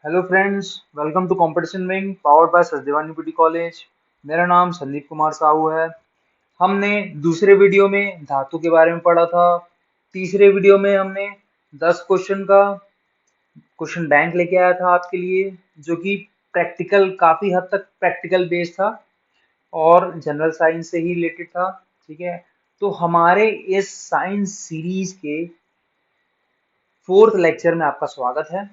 Hello friends, welcome to competition wing powered by Sachdeva university college. मेरा नाम संदीप कुमार साहू है। हमने दूसरे वीडियो में धातु के बारे में पढ़ा था। तीसरे वीडियो में हमने 10 क्वेश्चन का क्वेश्चन बैंक लेके आया था आपके लिए, जो कि प्रैक्टिकल, काफी हद तक प्रैक्टिकल बेस्ड था और जनरल साइंस से ही रिलेटेड था। ठीक है, तो हमारे इस साइंस सीरीज के फोर्थ लेक्चर में आपका स्वागत है।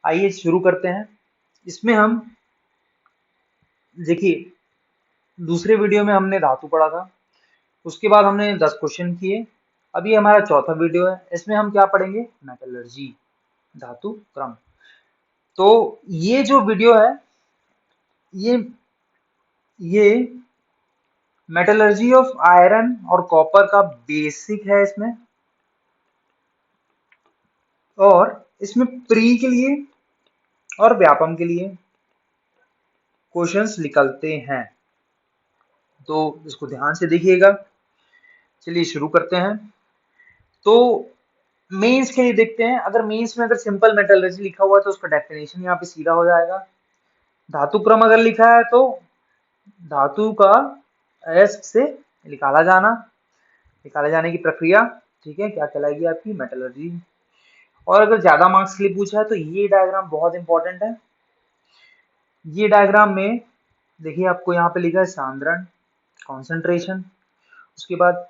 आइए शुरू करते हैं। इसमें हम देखिए, दूसरे वीडियो में हमने धातु पढ़ा था, उसके बाद हमने 10 क्वेश्चन किए। अभी हमारा चौथा वीडियो है, इसमें हम क्या पढ़ेंगे? मेटलर्जी, धातु क्रम। तो ये जो वीडियो है, ये ये मेटलर्जी ऑफ आयरन और कॉपर का बेसिक है इसमें, और इसमें प्री के लिए और व्यापम के लिए क्वेश्चंस निकलते हैं, तो इसको ध्यान से देखिएगा। चलिए शुरू करते हैं। तो मेंस के लिए देखते हैं। अगर मेंस में अगर सिंपल मेटलर्जी लिखा हुआ है तो उसका डेफिनेशन यहाँ पे सीधा हो जाएगा। धातु क्रम अगर लिखा है तो धातु का एस से निकाला जाना, निकाले जाने की प्रक्रिया, ठीक है, क्या कहलाएगी? आपकी मेटलर्जी। और अगर ज्यादा मार्क्स के लिए पूछा है तो ये डायग्राम बहुत इंपॉर्टेंट है। ये डायग्राम में देखिए, आपको यहाँ पे लिखा है सांद्रण, कॉन्सेंट्रेशन, उसके बाद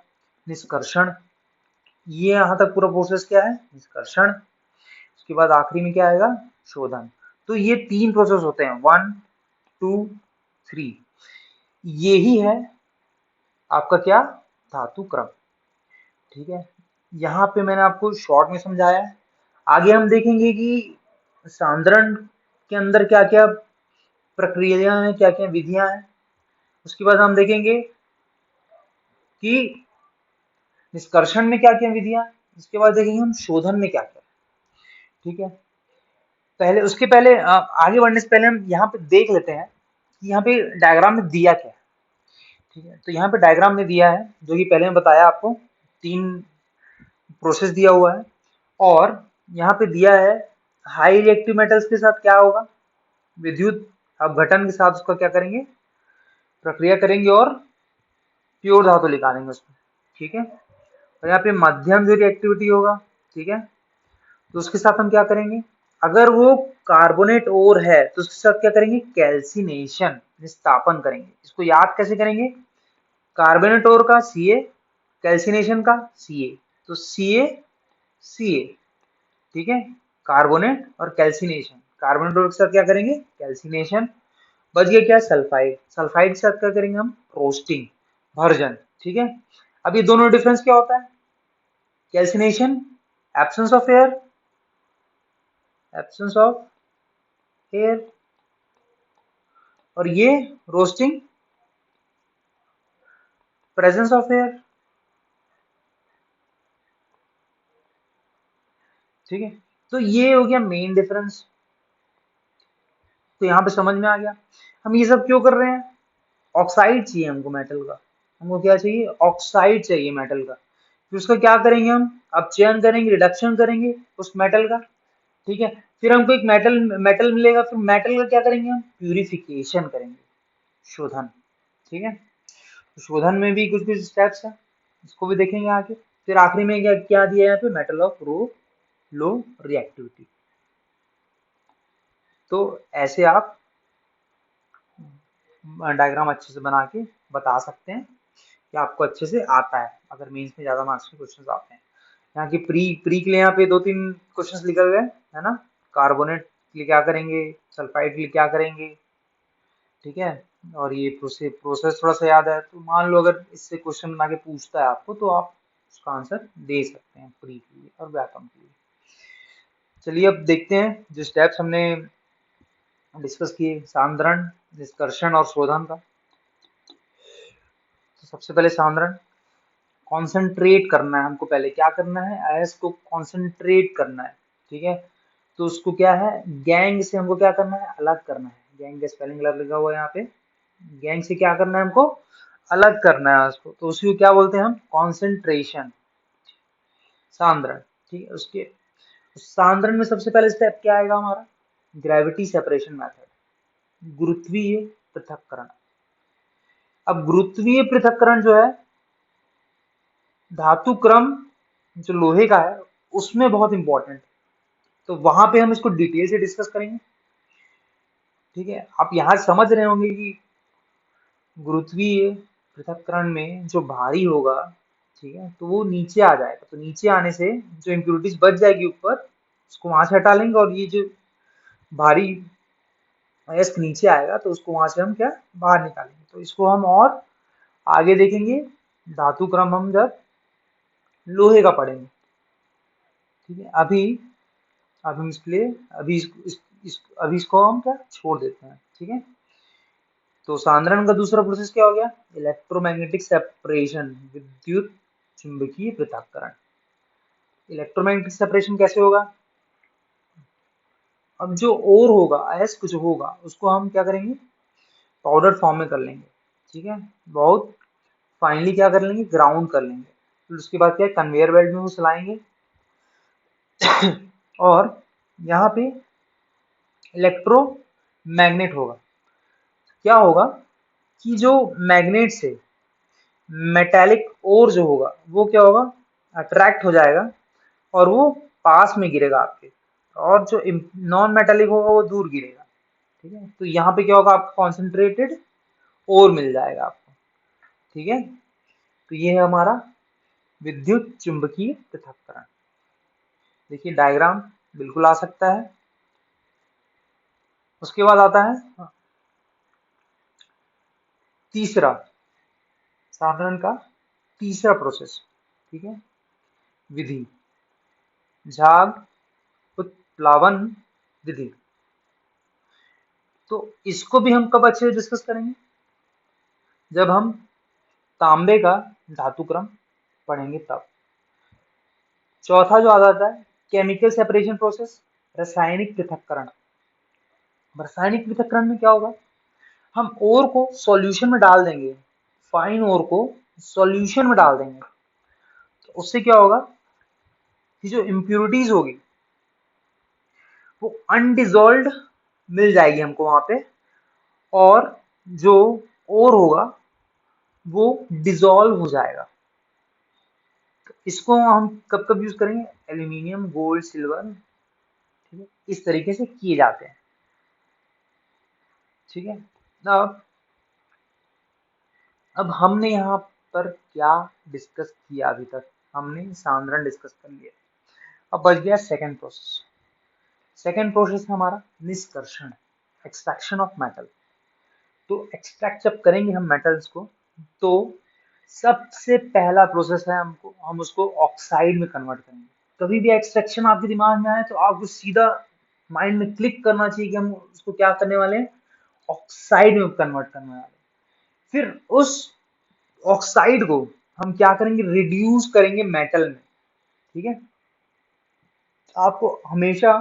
निष्कर्षण। ये यहाँ तक पूरा प्रोसेस क्या है? निष्कर्षण। उसके बाद आखिरी में क्या आएगा? शोधन। तो ये 3 प्रोसेस होते हैं, 1 2 3। यही है आपका क्या? धातु क्रम। ठीक है, यहाँ पे मैंने आपको शॉर्ट में समझाया है। आगे हम देखेंगे कि सांद्रण के अंदर क्या क्या प्रक्रियाएं हैं, क्या क्या विधियां हैं। उसके बाद हम देखेंगे कि निष्कर्षण में क्या क्या विधियां। उसके बाद देखेंगे हम शोधन में क्या क्या। ठीक है, पहले उसके पहले आगे बढ़ने से पहले हम यहाँ पे देख लेते हैं कि यहाँ पे डायग्राम में दिया क्या है। ठीक है, तो यहाँ पे डायग्राम में दिया है, जो कि पहले मैं बताया आपको, 3 प्रोसेस दिया हुआ है। और यहाँ पे दिया है हाई रिएक्टिव मेटल्स के साथ क्या होगा? विद्युत अपघटन के साथ उसका क्या करेंगे? प्रक्रिया करेंगे और प्योर धातु निकालेंगे उसमें। ठीक है, और यहाँ पे मध्यम जो रिएक्टिविटी होगा, ठीक है, तो उसके साथ हम क्या करेंगे? अगर वो कार्बोनेट ओर है तो उसके साथ क्या करेंगे? कैल्सिनेशन, निस्तापन करेंगे। इसको याद कैसे करेंगे? कार्बोनेट ओर का Ca, कैल्सिनेशन का Ca, तो Ca Ca। ठीक है, कार्बोनेट और कैल्सिनेशन, कार्बोनेट ओर के साथ क्या करेंगे? कैल्सिनेशन। बच गया क्या? सल्फाइड। सल्फाइड के साथ क्या करेंगे हम? Roasting, version. ठीक है, अब ये दोनों डिफरेंस क्या होता है? Calcination, absence of air, absence of air, और ये रोस्टिंग, प्रेजेंस ऑफ एयर। ठीक है, तो ये हो गया मेन डिफरेंस। तो यहाँ पे समझ में आ गया हम ये सब क्यों कर रहे हैं। ऑक्साइड चाहिए हमको मेटल का। हमको क्या चाहिए? ऑक्साइड चाहिए मेटल का। फिर उसका क्या करेंगे हम? अपचयन करेंगे, रिडक्शन करेंगे उस मेटल का। ठीक है, फिर हमको एक मेटल मेटल मिलेगा, फिर मेटल का क्या करेंगे हम? प्यूरिफिकेशन करेंगे, शोधन। ठीक है, तो शोधन में भी कुछ कुछ स्टेप्स हैं, इसको भी देखेंगे आगे। फिर आखिरी में क्या क्या दिया है यहाँ पे? Metal of low reactivity. तो ऐसे आप डायग्राम अच्छे से बना के बता सकते हैं कि आपको अच्छे से आता है, अगर मेंस में ज्यादा मार्क्स के क्वेश्चंस आते हैं। यहाँ की प्री प्री के लिए यहाँ पे 2-3 क्वेश्चंस लिखे हुए हैं, है ना। कार्बोनेट के लिए क्या करेंगे, सल्फाइड के लिए क्या करेंगे। ठीक है, और ये प्रोसेस थोड़ा सा याद है तो मान लो अगर इससे क्वेश्चन बना के पूछता है आपको तो आप उसका आंसर दे सकते हैं प्री के लिए और व्यापम के लिए। चलिए अब देखते हैं जो स्टेप्स हमने डिस्कस किए, सांद्रण, निष्कर्षण और शोधन का। तो सबसे पहले सांद्रण, कॉन्सेंट्रेट करना है हमको। पहले क्या करना है? आयस को कॉन्सेंट्रेट करना है। ठीक है, तो उसको क्या है? गैंग से हमको क्या करना है? अलग करना है। गैंग का स्पेलिंग अलग लिखा हुआ है यहाँ पे। गैंग से क्या करना है हमको? अलग करना है उसको, तो उसी को क्या बोलते हैं हम? कॉन्सेंट्रेशन, सांद्रण। ठीक है, उसके सांद्रण में सबसे पहले स्टेप क्या आएगा हमारा? ग्रेविटी सेपरेशन मेथड, गुरुत्वीय पृथक्करण। अब गुरुत्वीय पृथक्करण जो है धातु क्रम जो लोहे का है उसमें बहुत इंपॉर्टेंट, तो वहां पे हम इसको डिटेल से डिस्कस करेंगे। ठीक है, आप यहाँ समझ रहे होंगे कि गुरुत्वीय पृथक्करण में जो भारी होगा, ठीक है, तो वो नीचे आ जाएगा, तो नीचे आने से जो इम्प्यूरिटीज बच जाएगी ऊपर, उसको वहां से हटा लेंगे, और ये जो भारी अयस्क नीचे आएगा तो उसको वहां से हम क्या बाहर निकालेंगे। तो इसको हम और आगे देखेंगे, धातु क्रम हम जब लोहे का पढ़ेंगे। ठीक है, अब हम इसके लिए अभी इसको हम क्या छोड़ देते हैं। ठीक है, तो सांद्रण का दूसरा प्रोसेस क्या हो गया? इलेक्ट्रोमैग्नेटिक सेपरेशन, विद्युत चुंबकीय पृथक्करण। इलेक्ट्रोमैग्नेटिक सेपरेशन कैसे होगा? अब जो ओर होगा, अयस्क जो होगा, उसको हम क्या करेंगे? पाउडर फॉर्म में कर लेंगे। ठीक है, बहुत फाइनली क्या कर लेंगे? ग्राउंड कर लेंगे। फिर उसके बाद क्या, कन्वेयर बेल्ट में वो चलाएंगे और यहाँ पे इलेक्ट्रोमैग्नेट होगा। क्या होगा कि जो मैग्नेट से मेटेलिक ओर जो होगा वो क्या होगा? अट्रैक्ट हो जाएगा और वो पास में गिरेगा आपके, और जो नॉन मेटेलिक होगा वो दूर गिरेगा। ठीक है, तो यहाँ पे क्या होगा? आपको कॉन्सेंट्रेटेड ओर मिल जाएगा आपको। ठीक है, तो ये है हमारा विद्युत चुंबकीय पृथक्करण। देखिए डायग्राम बिल्कुल आ सकता है। उसके बाद आता है तीसरा, साधारण का तीसरा प्रोसेस। ठीक है, विधि, झाग उत्प्लावन विधि। तो इसको भी हम कब अच्छे से डिस्कस करेंगे? जब हम तांबे का धातु क्रम पढ़ेंगे तब। चौथा जो आ जाता है केमिकल सेपरेशन प्रोसेस, रासायनिक पृथक्करण। रासायनिक पृथक्करण में क्या होगा? हम ओर को सॉल्यूशन में डाल देंगे, फाइन ओर को सॉल्यूशन में डाल देंगे, तो उससे क्या होगा कि जो इम्प्यूरिटीज होगी वो अनडिजॉल्व्ड मिल जाएगी हमको वहां पे, और जो ओर होगा वो डिजॉल्व हो जाएगा। तो इसको हम कब कब यूज करेंगे? Aluminium, gold, silver. ठीक है, इस तरीके से किए जाते हैं। ठीक है, अब हमने यहाँ पर क्या डिस्कस किया? अभी तक हमने सांद्रण डिस्कस कर लिया। अब बच गया सेकंड प्रोसेस। सेकंड प्रोसेस हमारा निष्कर्षण, एक्सट्रैक्शन ऑफ मेटल। तो एक्सट्रैक्ट जब करेंगे हम मेटल्स को, तो सबसे पहला प्रोसेस है हम उसको ऑक्साइड में कन्वर्ट करेंगे। कभी भी एक्सट्रैक्शन आपके दिमाग में आए तो आपको सीधा माइंड में क्लिक करना चाहिए कि हम उसको क्या करने वाले हैं? ऑक्साइड में कन्वर्ट करने वाले हैं। फिर उस ऑक्साइड को हम क्या करेंगे? रिड्यूस करेंगे मेटल में। ठीक है, आपको हमेशा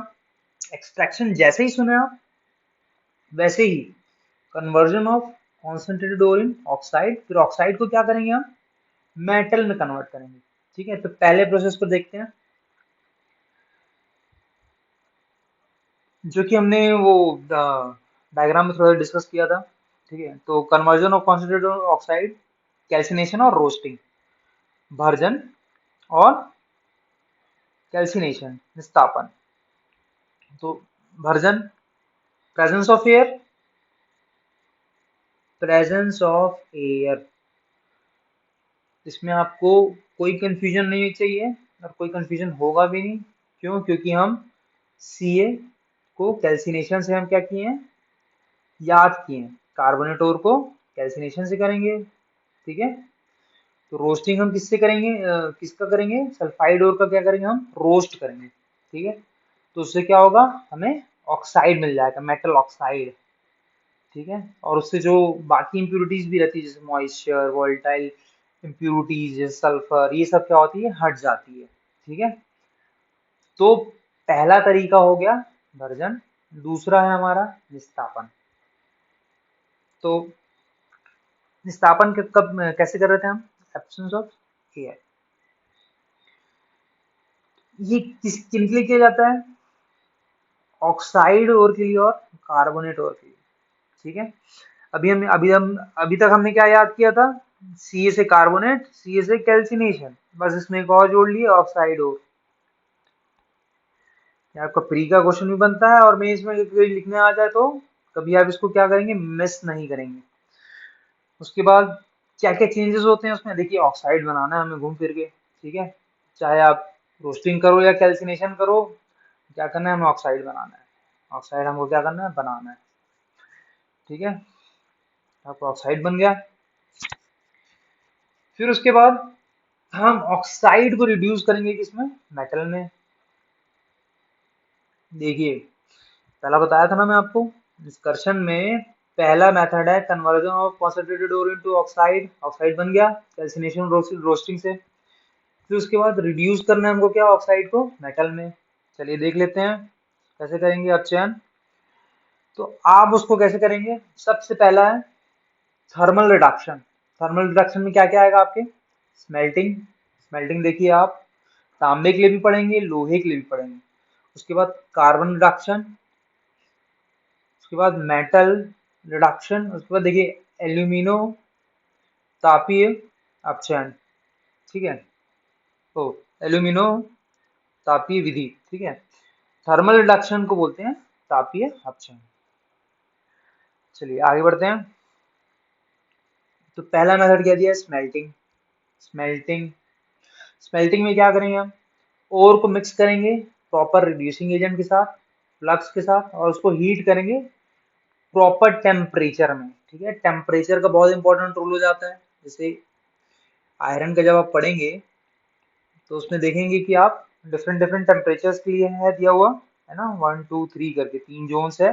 एक्सट्रैक्शन जैसे ही सुने आप, वैसे ही conversion of concentrated ore in oxide, फिर ऑक्साइड को क्या करेंगे हम? मेटल में कन्वर्ट करेंगे। ठीक है, तो पहले प्रोसेस को देखते हैं, जो कि हमने वो डायग्राम में थोड़ा डिस्कस किया था। ठीक है, तो conversion of concentrated oxide, calcination और रोस्टिंग, भर्जन और कैल्सिनेशन, निस्तापन। तो version, presence of air, presence of air, इसमें आपको कोई कंफ्यूजन नहीं चाहिए और कोई कंफ्यूजन होगा भी नहीं। क्यों? क्योंकि हम सी ए को कैल्सिनेशन से हम क्या किए हैं? याद किए हैं। कार्बोनेट ओर को कैल्सिनेशन से करेंगे। ठीक है, तो रोस्टिंग हम किससे करेंगे? किसका करेंगे? सल्फाइड ओर का क्या करेंगे? हम रोस्ट करेंगे। ठीक है, तो उससे क्या होगा? हमें ऑक्साइड मिल जाएगा, मेटल ऑक्साइड। ठीक है, और उससे जो बाकी इंप्यूरिटीज भी रहती है, जैसे मॉइस्चर, वोलेटाइल इंप्यूरिटीज, जैसे सल्फर, ये सब क्या होती है? हट जाती है। ठीक है, तो पहला तरीका हो गया भर्जन। दूसरा है हमारा निस्तापन। तो निस्तापन कब कैसे कर रहे थे हम? Absence of air. ये किन के लिए किया जाता है? ऑक्साइड ओर के लिए और कार्बोनेट ओर के लिए। ठीक है, अभी तक हमने क्या याद किया था? सी से कार्बोनेट, सी से कैल्सिनेशन, बस इसमें एक और जोड़ लिए, ऑक्साइड ओर। ये आपका प्री का क्वेश्चन भी बनता है और मेंस में कोई लिखने आ जाए तो कभी आप इसको क्या करेंगे, मिस नहीं करेंगे। उसके बाद क्या क्या चेंजेस होते हैं उसमें, देखिए ऑक्साइड बनाना है हमें घूम फिर के। ठीक है, चाहे आप रोस्टिंग करो या कैल्सिनेशन करो, क्या करना है, हमें ऑक्साइड बनाना है। ऑक्साइड हमको क्या करना है, बनाना है। ठीक है, आपका ऑक्साइड बन गया। फिर उसके बाद हम ऑक्साइड को रिड्यूस करेंगे किसमें, मेटल में। देखिए, पहला बताया था ना मैं आपको डिस्कशन में, पहला मेथड है conversion of concentrated ore into oxide, oxide बन गया कैल्सिनेशन रोस्टिंग से। फिर उसके बाद रिड्यूस करना है हमको क्या, ऑक्साइड को मेटल में। चलिए देख लेते हैं कैसे करेंगे अब चयन। तो आप उसको कैसे करेंगे, सबसे पहला है थर्मल रिडक्शन। थर्मल रिडक्शन में क्या क्या आएगा आपके, स्मेल्टिंग। स्मेल्टिंग देखिए आप तांबे के लिए भी पढ़ेंगे, लोहे के लिए भी पढ़ेंगे। उसके बाद कार्बन रिडक्शन, उसके बाद मेटल रिडक्शन, उसके बाद देखिए एल्यूमिनो तापीय अपचयन। ठीक है, तो एल्यूमिनो तापीय विधि। ठीक है, थर्मल रिडक्शन को बोलते हैं तापीय अपचयन। चलिए आगे बढ़ते हैं। तो पहला मेथड क्या दिया, स्मेल्टिंग। स्मेल्टिंग स्मेल्टिंग में क्या करेंगे हम, ओर को मिक्स करेंगे प्रॉपर रिड्यूसिंग एजेंट के साथ, फ्लक्स के साथ, और उसको हीट करेंगे प्रॉपर टेम्परेचर में। ठीक है, टेम्परेचर का बहुत इंपॉर्टेंट रोल हो जाता है। जैसे आयरन का जब आप पढ़ेंगे तो उसमें देखेंगे कि आप डिफरेंट डिफरेंट टेम्परेचर्स के लिए है दिया हुआ है ना, 1 2 3 करके 3 जोन्स है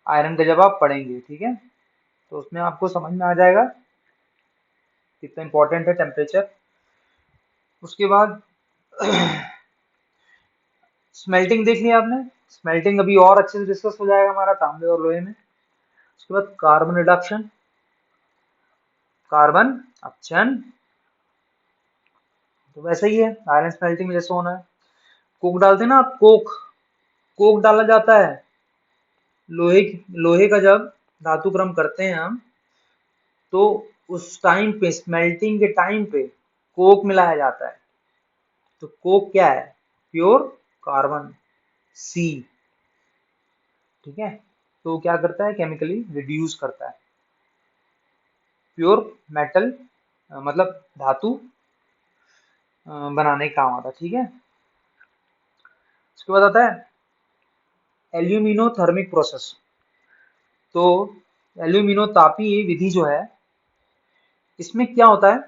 आयरन का जब आप पढ़ेंगे। ठीक है, तो उसमें आपको समझ में आ जाएगा कितना इंपॉर्टेंट है टेम्परेचर। उसके बाद स्मेल्टिंग देख लिया आपने, स्मेल्टिंग अभी और अच्छे से डिस्कस हो जाएगा हमारा तांबे और लोहे में। उसके बाद कार्बन रिडक्शन, कार्बन अपचयन, तो वैसा ही है आयरन स्मेल्टिंग में जैसे होना है। कोक डालते हैं ना आप, कोक, कोक डाला जाता है लोहे लोहे का जब धातु क्रम करते हैं हम, तो उस टाइम पे स्मेल्टिंग के टाइम पे कोक मिलाया जाता है। तो कोक क्या है, प्योर कार्बन, सी। ठीक है, तो क्या करता है, केमिकली रिड्यूस करता है, प्योर मेटल मतलब धातु बनाने का काम आता है। ठीक है, उसके बाद आता है एल्यूमिनोथर्मिक प्रोसेस। तो एल्यूमिनोतापी विधि जो है, इसमें क्या होता है,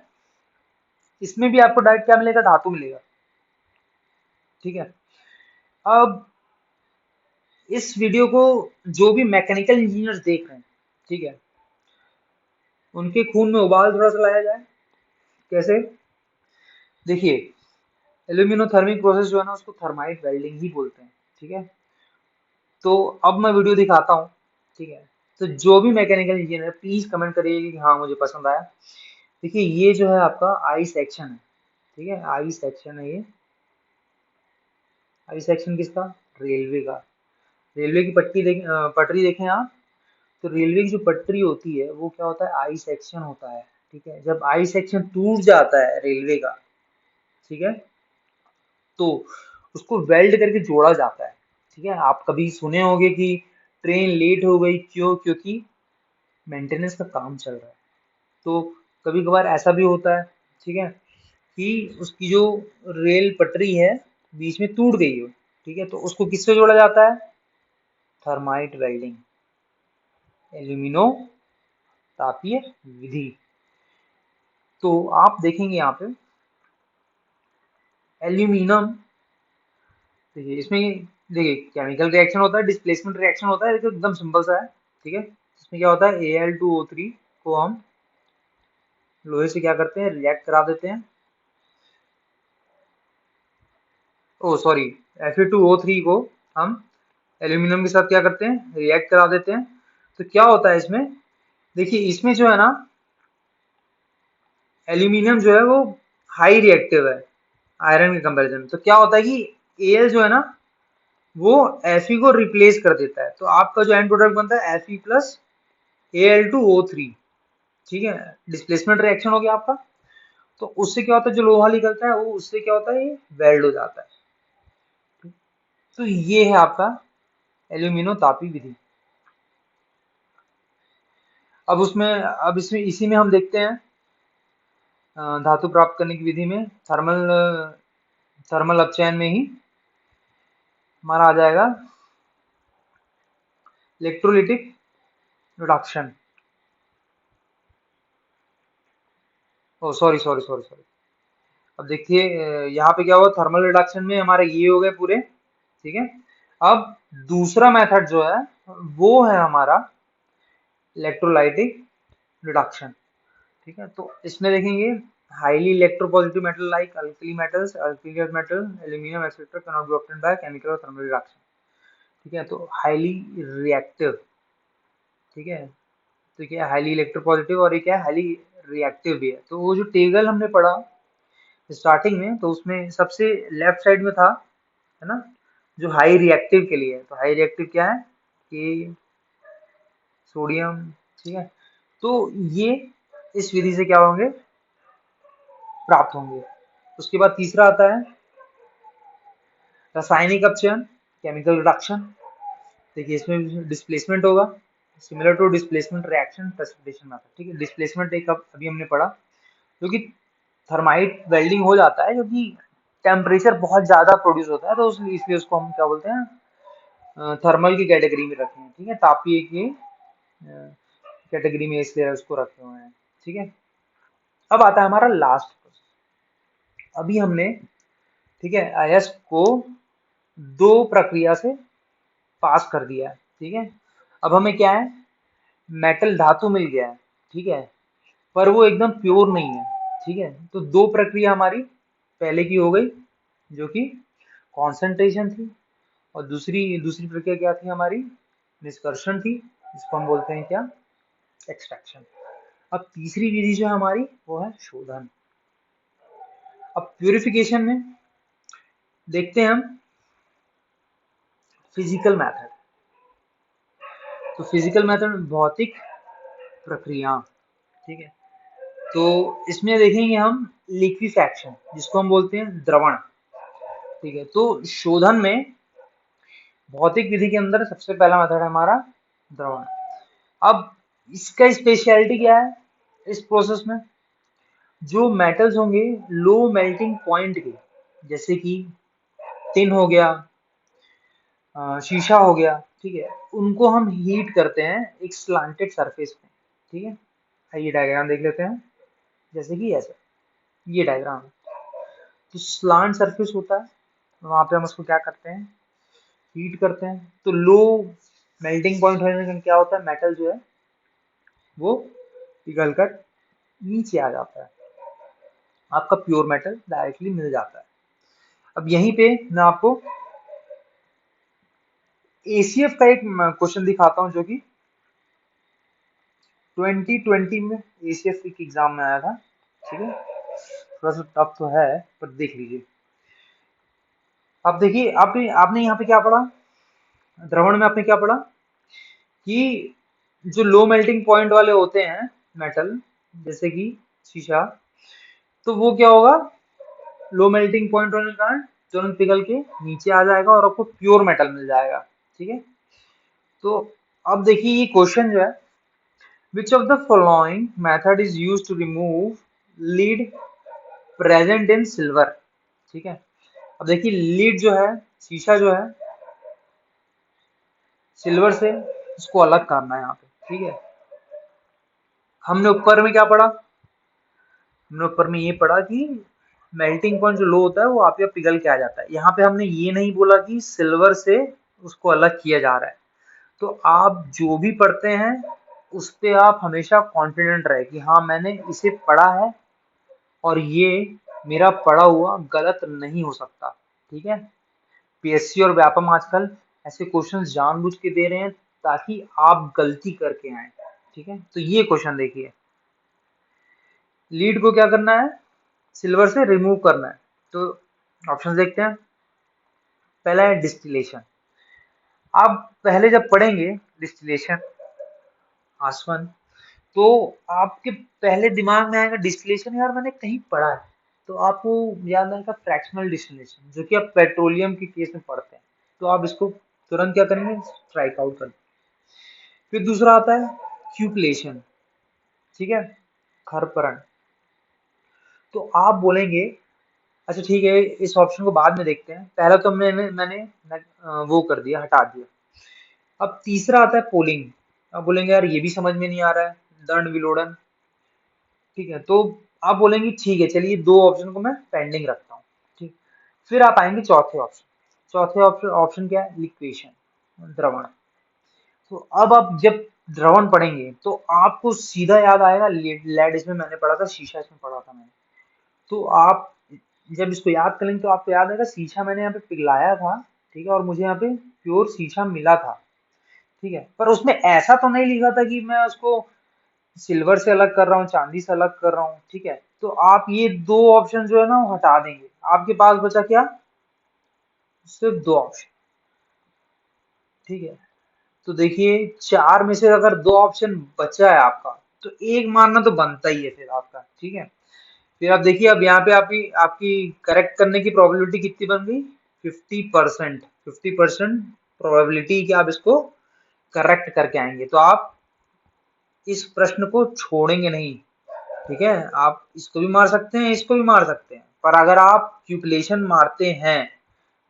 इसमें भी आपको डायरेक्ट क्या मिलेगा, धातु मिलेगा। ठीक है, अब इस वीडियो को जो भी मैकेनिकल इंजीनियर्स देख रहे हैं, ठीक है, उनके खून में उबाल थोड़ा सा लाया जाए। कैसे, देखिए एल्यूमिनोथर्मिक प्रोसेस जो है ना, उसको थर्माइट वेल्डिंग ही बोलते हैं। ठीक है, तो अब मैं वीडियो दिखाता हूँ। ठीक है, तो जो भी मैकेनिकल इंजीनियर प्लीज कमेंट करिए कि हाँ मुझे पसंद आया। देखिए ये जो है आपका आई सेक्शन है। ठीक है, आई सेक्शन है ये। आई सेक्शन किसका, रेलवे का। रेलवे की पटरी देखें आप, तो रेलवे की जो पटरी होती है वो क्या होता है, आई सेक्शन होता है। ठीक है, जब आई सेक्शन टूट जाता है रेलवे का, ठीक है, तो उसको वेल्ड करके जोड़ा जाता है। ठीक है, आप कभी सुने होंगे कि ट्रेन लेट हो गई, क्यों, क्योंकि मेंटेनेंस का काम चल रहा है। तो कभी कभार ऐसा भी होता है, ठीक है, कि उसकी जो रेल पटरी है बीच में टूट गई हो। ठीक है, तो उसको किससे जोड़ा जाता है, थर्माइट वेल्डिंग, एल्यूमिनो तापीय विधि। तो आप देखेंगे यहाँ पे एल्यूमिनियम, देखिए इसमें देखिए केमिकल रिएक्शन होता है, डिस्प्लेसमेंट रिएक्शन होता है, देखिए एकदम सिंपल सा है। ठीक है, इसमें क्या होता है, Al2O3 को हम लोहे से क्या करते हैं, रिएक्ट करा देते हैं। ओ सॉरी, Fe2O3 को हम एल्यूमिनियम के साथ क्या करते हैं, रिएक्ट करा देते हैं। तो क्या होता है इसमें, देखिए इसमें जो है ना, एल्यूमिनियम जो है वो हाई रिएक्टिव है, आयरन के कंपैरिजन में। तो क्या होता है कि Al जो है ना वो Fe को रिप्लेस कर देता है, तो आपका जो एंड प्रोडक्ट बनता है Fe प्लस Al2O3। ठीक है, डिस्प्लेसमेंट रिएक्शन हो गया आपका। तो उससे क्या होता है, जो लोहा निकलता है वो उससे क्या होता है, ये वेल्ड हो जाता है। तो ये है आपका एल्यूमिनो तापी विधि। अब इसमें इसी में हम देखते हैं धातु प्राप्त करने की विधि में थर्मल अपचयन में ही हमारा आ जाएगा इलेक्ट्रोलिटिक रिडक्शन। ओ सॉरी सॉरी सॉरी सॉरी। अब देखिए यहाँ पे क्या हुआ, थर्मल रिडक्शन में हमारे ये हो गए पूरे। ठीक है, अब दूसरा मेथड जो है वो है हमारा इलेक्ट्रोलाइटिक रिडक्शन। ठीक है, तो इसमें देखेंगे highly electropositive metal like alkali metals, alkali metal, aluminium etcetera can not be obtained by chemical और थर्मल रिडक्शन। ठीक है, तो हाईली रिएक्टिव। ठीक है, तो क्या हाईली इलेक्ट्रोपॉजिटिव और ये क्या है, हाईली रिएक्टिव भी है। तो वो जो टेबल हमने पढ़ा स्टार्टिंग में, तो उसमें सबसे लेफ्ट साइड में था, है ना, जो हाई रिएक्टिव के लिए है। तो हाई रिएक्टिव क्या है कि सोडियम। ठीक है, तो ये इस विधि से क्या होंगे, प्राप्त होंगे। उसके बाद तीसरा आता है रासायनिक अपचयन, केमिकल रिडक्शन। देखिए इसमें डिस्प्लेसमेंट होगा, similar to displacement reaction precipitation method. ठीक है, डिस्प्लेसमेंट एक अभी हमने पढ़ा, क्योंकि थर्माइट वेल्डिंग हो जाता है क्योंकि टेम्परेचर बहुत ज्यादा प्रोड्यूस होता है, तो इसलिए उसको हम क्या बोलते हैं, थर्मल की कैटेगरी में रखे हैं। ठीक है, तापीय की कैटेगरी में इसलिए उसको रखे हुए हैं। ठीक है, अब आता है हमारा लास्ट प्रोसेस। अभी हमने, ठीक है, आयस को दो प्रक्रिया से पास कर दिया है। ठीक है, अब हमें क्या है, मेटल धातु मिल गया है। ठीक है, पर वो एकदम प्योर नहीं है। ठीक है, तो दो प्रक्रिया हमारी पहले की हो गई, जो कि कॉन्सेंट्रेशन थी, और दूसरी दूसरी प्रक्रिया क्या थी हमारी, निष्कर्षण थी, जिसको हम बोलते हैं क्या, एक्सट्रैक्शन। अब तीसरी विधि जो है हमारी वो है शोधन। अब प्यूरिफिकेशन में देखते हैं हम फिजिकल मेथड। तो फिजिकल मेथड में भौतिक प्रक्रिया। ठीक है, तो इसमें देखेंगे हम लिक्विफैक्शन, जिसको हम बोलते हैं द्रवण। ठीक है, तो शोधन में भौतिक विधि के अंदर सबसे पहला मेथड है हमारा द्रवण। अब इसका स्पेशलिटी क्या है, इस प्रोसेस में जो मेटल्स होंगे लो मेल्टिंग पॉइंट के, जैसे कि टिन हो गया, शीशा हो गया। ठीक है, उनको हम हीट करते हैं एक स्लांटेड सरफेस पे। ठीक है, ये डायग्राम देख लेते हैं, जैसे कि ऐसा ये डायग्राम। तो स्लांट सरफेस होता है, वहां पे हम उसको क्या करते हैं, हीट करते हैं। तो लो मेल्टिंग पॉइंट होने से क्या होता है, मेटल जो है वो पिघल कर नीचे आ जाता है, आपका प्योर मेटल डायरेक्टली मिल जाता है। अब यहीं पे मैं आपको ACF का एक क्वेश्चन दिखाता हूं, जो कि 2020 में ACF के एग्जाम में आया था। ठीक है, थोड़ा सा टफ तो है, पर देख लीजिए। अब देखिए आपने आपने यहाँ पे क्या पढ़ा, द्रवण में आपने क्या पढ़ा कि जो लो मेल्टिंग पॉइंट वाले होते हैं मेटल, जैसे कि शीशा, तो वो क्या होगा, लो मेल्टिंग पॉइंट होने के कारण तुरंत पिघल के नीचे आ जाएगा और आपको प्योर मेटल मिल जाएगा। ठीक है, तो अब देखिए ये क्वेश्चन जो है, which of the following method is use to remove lead present in silver. ठीक है, अब देखिए लीड जो है, शीशा जो है, सिल्वर से इसको अलग करना है यहाँ पे। ठीक है, हमने ऊपर में क्या पढ़ा, हमने ऊपर में ये पढ़ा कि मेल्टिंग पॉइंट जो लो होता है वो आप या पिघल के आ जाता है। यहाँ पे हमने ये नहीं बोला कि सिल्वर से उसको अलग किया जा रहा है। तो आप जो भी पढ़ते हैं उस पे आप हमेशा कॉन्फिडेंट रहे कि हाँ मैंने इसे पढ़ा है और ये मेरा पढ़ा हुआ गलत नहीं हो सकता। ठीक है, PSC और व्यापम आजकल ऐसे क्वेश्चंस जानबूझ के दे रहे हैं ताकि आप गलती करके आए। ठीक है, तो ये क्वेश्चन देखिए, लीड को क्या करना है, सिल्वर से रिमूव करना है। तो ऑप्शन देखते हैं। पहला है डिस्टिलेशन। आप पहले जब पढ़ेंगे डिस्टिलेशन आसवन, तो आपके पहले दिमाग में आएगा डिस्टिलेशन, यार मैंने कहीं पढ़ा है। तो आपको याद आएगा फ्रैक्शनल डिस्टिलेशन, जो कि आप पेट्रोलियम के केस में पढ़ते हैं। तो आप इसको तुरंत क्या करेंगे, स्ट्राइक आउट कर। फिर दूसरा आता है क्यूपलेशन, ठीक है, खरपरण। तो आप बोलेंगे, अच्छा ठीक है, इस ऑप्शन को बाद में देखते हैं, पहला तो मैंने वो कर दिया, हटा दिया। अब तीसरा आता है पोलिंग। आप बोलेंगे यार ये भी समझ में नहीं आ रहा है, दंड विलोड़न, ठीक है। तो आप बोलेंगे ठीक है, चलिए दो ऑप्शन को मैं पेंडिंग रखता हूँ, ठीक। फिर आप आएंगे चौथे ऑप्शन। चौथे ऑप्शन ऑप्शन क्या है, लिक्वेशन, द्रवण। तो अब आप जब द्रवण पढ़ेंगे तो आपको सीधा याद आएगा लेड, इसमें मैंने पढ़ा था, शीशा इसमें पढ़ा था मैंने। तो आप जब इसको याद करेंगे तो आपको याद आएगा शीशा मैंने यहाँ पे पिघलाया था, ठीक है, और मुझे यहाँ पे प्योर शीशा मिला था, ठीक है। पर उसमें ऐसा तो नहीं लिखा था कि मैं उसको सिल्वर से अलग कर रहा हूँ, चांदी से अलग कर रहा हूँ, ठीक है। तो आप ये दो ऑप्शन जो है ना वो हटा देंगे, आपके पास बचा क्या, सिर्फ दो ऑप्शन, ठीक है। तो देखिए चार में से अगर दो ऑप्शन बचा है आपका, तो एक मानना तो बनता ही है फिर आपका, ठीक है। फिर आप देखिए, अब यहाँ पे आपकी आपकी करेक्ट करने की प्रोबेबिलिटी कितनी बन गई, 50%। 50% प्रोबेबिलिटी कि आप इसको करेक्ट करके आएंगे, तो आप इस प्रश्न को छोड़ेंगे नहीं, ठीक है। आप इसको भी मार सकते हैं, इसको भी मार सकते हैं, पर अगर आप क्यूपलेशन मारते हैं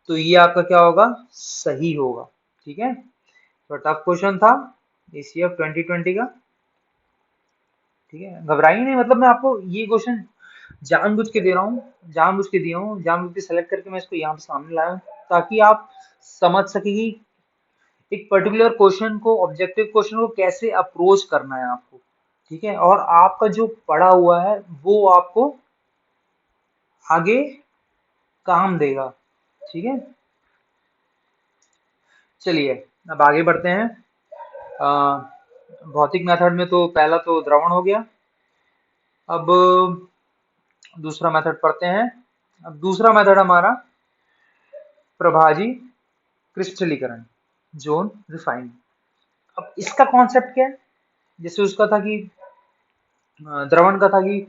तो ये आपका क्या होगा, सही होगा, ठीक है। तो टफ क्वेश्चन था एसीएफ 2020 का, ठीक है। घबराइए नहीं, मतलब मैं आपको ये क्वेश्चन जानबूझ के दे रहा हूँ, जानबूझ के दिया हूँ, जानबूझ के सेलेक्ट करके मैं इसको यहाँ पे सामने लाया हूँ, ताकि आप समझ सके कि एक पर्टिकुलर क्वेश्चन को, ऑब्जेक्टिव क्वेश्चन को कैसे अप्रोच करना है आपको, ठीक है। और आपका जो पढ़ा हुआ है वो आपको आगे काम देगा, ठीक है। चलिए अब आगे बढ़ते हैं। भौतिक मेथड में तो पहला तो द्रवण हो गया। अब दूसरा मेथड पढ़ते हैं। अब दूसरा मेथड हमारा प्रभाजी क्रिस्टलीकरण, जोन रिफाइनिंग। अब इसका कॉन्सेप्ट क्या है, जैसे उसका था कि द्रवण का था कि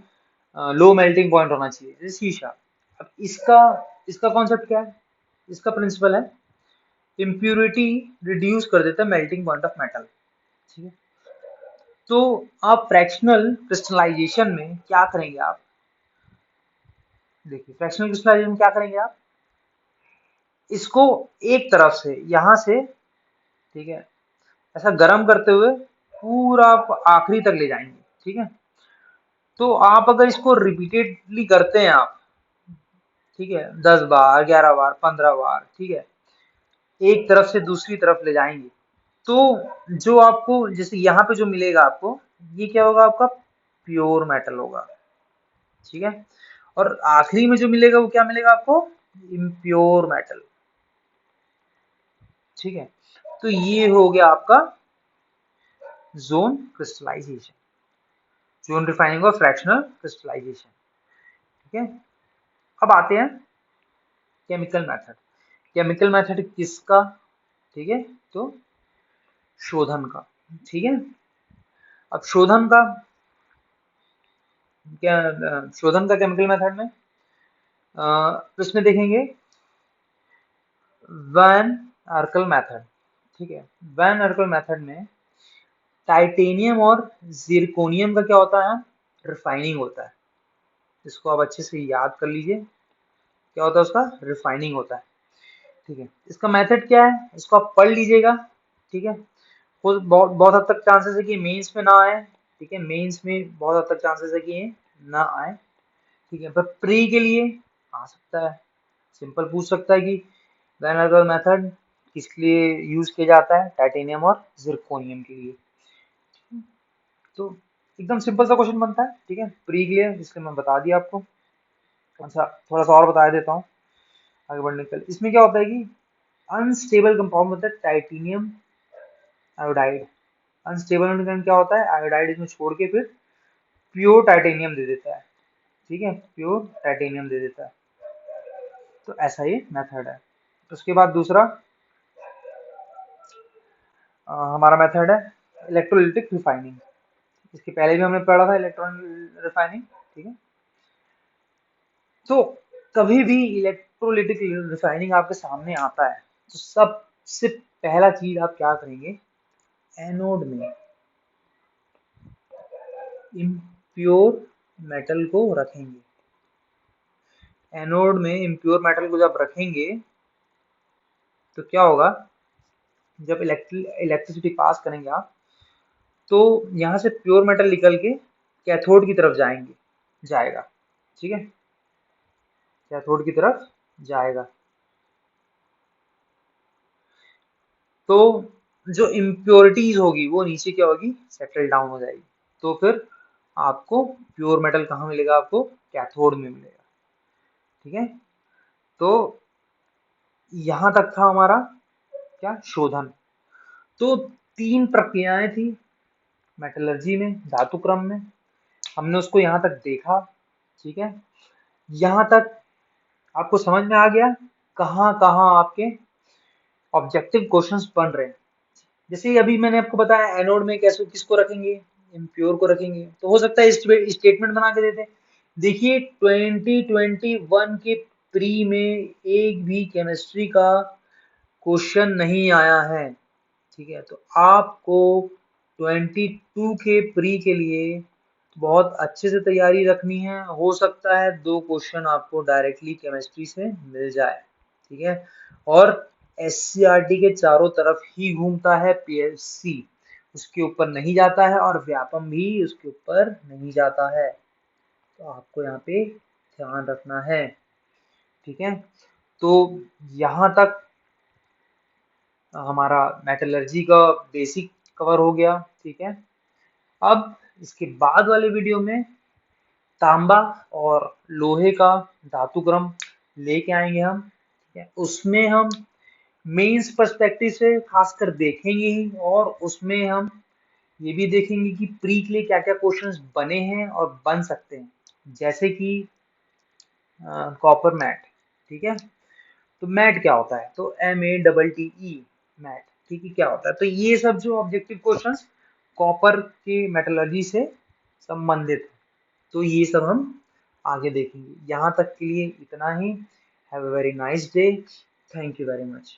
लो मेल्टिंग पॉइंट होना चाहिए जैसे शीशा। अब इसका इसका कॉन्सेप्ट क्या है, इसका प्रिंसिपल है इम्प्यूरिटी रिड्यूस कर देता है मेल्टिंग पॉइंट ऑफ मेटल, ठीक है। तो आप फ्रैक्शनल क्रिस्टलाइजेशन में क्या करेंगे आप, देखिए फ्रैक्शनल क्रिस्टलाइजेशन में क्या करेंगे आप, इसको एक तरफ से यहां से, ठीक है, ऐसा गर्म करते हुए पूरा आप आखिरी तक ले जाएंगे, ठीक है। तो आप अगर इसको रिपीटेडली करते हैं आप, ठीक है, 10 बार, 11 बार, 15 बार, ठीक है, एक तरफ से दूसरी तरफ ले जाएंगे, तो जो आपको जैसे यहाँ पे जो मिलेगा आपको, ये क्या होगा, आपका प्योर मेटल होगा, ठीक है। और आखिरी में जो मिलेगा वो क्या मिलेगा आपको, इम्प्योर मेटल, ठीक है। तो ये हो गया आपका जोन क्रिस्टलाइजेशन, जोन रिफाइनिंग और फ्रैक्शनल क्रिस्टलाइजेशन, ठीक है। अब आते हैं केमिकल मेथड। केमिकल मेथड किसका, ठीक है, तो शोधन का, ठीक है। अब शोधन का क्या, शोधन का केमिकल मेथड में इसमें देखेंगे वैन आर्कल मेथड, ठीक है। वैन आर्कल मेथड में टाइटेनियम और जिरकोनियम का क्या होता है, रिफाइनिंग होता है। इसको आप अच्छे से याद कर लीजिए, क्या होता है उसका, रिफाइनिंग होता है, ठीक है। इसका मेथड क्या है, इसको आप पढ़ लीजिएगा, ठीक है। बहुत बहुत हद तक चांसेस है कि मेंस में ना आए, ठीक है, मेंस में बहुत हद तक चांसेस है कि ये ना आए, ठीक है। पर प्री के लिए आ सकता है, सिंपल पूछ सकता है कि वैन आर्गल मेथड किस लिए यूज किया जाता है, टाइटेनियम और जिरकोनियम के लिए। तो एकदम सिंपल सा क्वेश्चन बनता है, ठीक है, प्री के लिए, इसलिए मैं बता दिया आपको। अच्छा थोड़ा सा और बता देता हूँ आगे बढ़ने के लिए। इसमें क्या होता है कि अनस्टेबल कंपाउंड होता है टाइटेनियम आयोडाइड। अनस्टेबल होने के कारण क्या होता है, आयोडाइड इसमें छोड़ के फिर प्योर टाइटेनियम दे देता है, ठीक है, प्योर टाइटेनियम दे देता है। तो ऐसा ये मेथड है। उसके बाद दूसरा हमारा मेथड है इलेक्ट्रोलिटिक रिफाइनिंग। इसके पहले भी हमने पढ़ा था इलेक्ट्रॉन रिफाइनिंग, ठीक है। तो कभी भी इलेक्ट्रोलिटिक रिफाइनिंग आपके सामने आता है तो सबसे पहला चीज आप क्या करेंगे, एनोड में इम्प्योर मेटल को रखेंगे। एनोड में इम्प्योर मेटल को जब रखेंगे तो क्या होगा, जब इलेक्ट्रिसिटी पास करेंगे आप तो यहाँ से प्योर मेटल निकल के कैथोड की तरफ जाएगा, ठीक है, कैथोड की तरफ जाएगा। तो जो इम्प्योरिटीज होगी वो नीचे क्या होगी, सेटल डाउन हो जाएगी। तो फिर आपको प्योर मेटल कहाँ मिलेगा, आपको कैथोड में मिलेगा, ठीक है। तो यहाँ तक था हमारा क्या, शोधन। तो 3 प्रक्रियाएं थी मेटलर्जी में, धातु क्रम में, हमने उसको यहाँ तक देखा, ठीक है। यहाँ तक आपको समझ में आ गया कहाँ कहाँ आपके ऑब्जेक्टिव क्वेश्चंस बन रहे हैं। जैसे अभी मैंने आपको बताया एनोड में कैसे किसको रखेंगे, इम्प्योर को रखेंगे। तो हो सकता है स्टेटमेंट बना के देते। देखिए 2021 के प्री में एक भी केमिस्ट्री का क्वेश्चन नहीं आया है, ठीक है। तो आपको 22 के प्री के लिए बहुत अच्छे से तैयारी रखनी है। हो सकता है 2 क्वेश्चन आपको डायरेक्टली केमिस्ट्री से मिल जाए, ठीक है। और एससीईआरटी के चारों तरफ ही घूमता है पीएससी, उसके ऊपर नहीं जाता है, और व्यापम भी उसके ऊपर नहीं जाता है। तो आपको यहाँ पे ध्यान रखना है, ठीक है। तो यहाँ तक हमारा मेटलर्जी का बेसिक कवर हो गया, ठीक है। अब इसके बाद वाले वीडियो में तांबा और लोहे का धातुक्रम लेके आएंगे हम, ठीक है। उसमें हम मेंस पर्सपेक्टिव से खासकर देखेंगे ही, और उसमें हम ये भी देखेंगे कि प्री के लिए क्या क्या क्वेश्चंस बने हैं और बन सकते हैं, जैसे कि कॉपर मैट, ठीक है। तो मैट क्या होता है, तो MATTE मैट, ठीक है, क्या होता है। तो ये सब जो ऑब्जेक्टिव क्वेश्चंस कॉपर के मेटलर्जी से संबंधित है, तो ये सब हम आगे देखेंगे। यहाँ तक के लिए इतना ही। Have a very nice day. Thank you very much.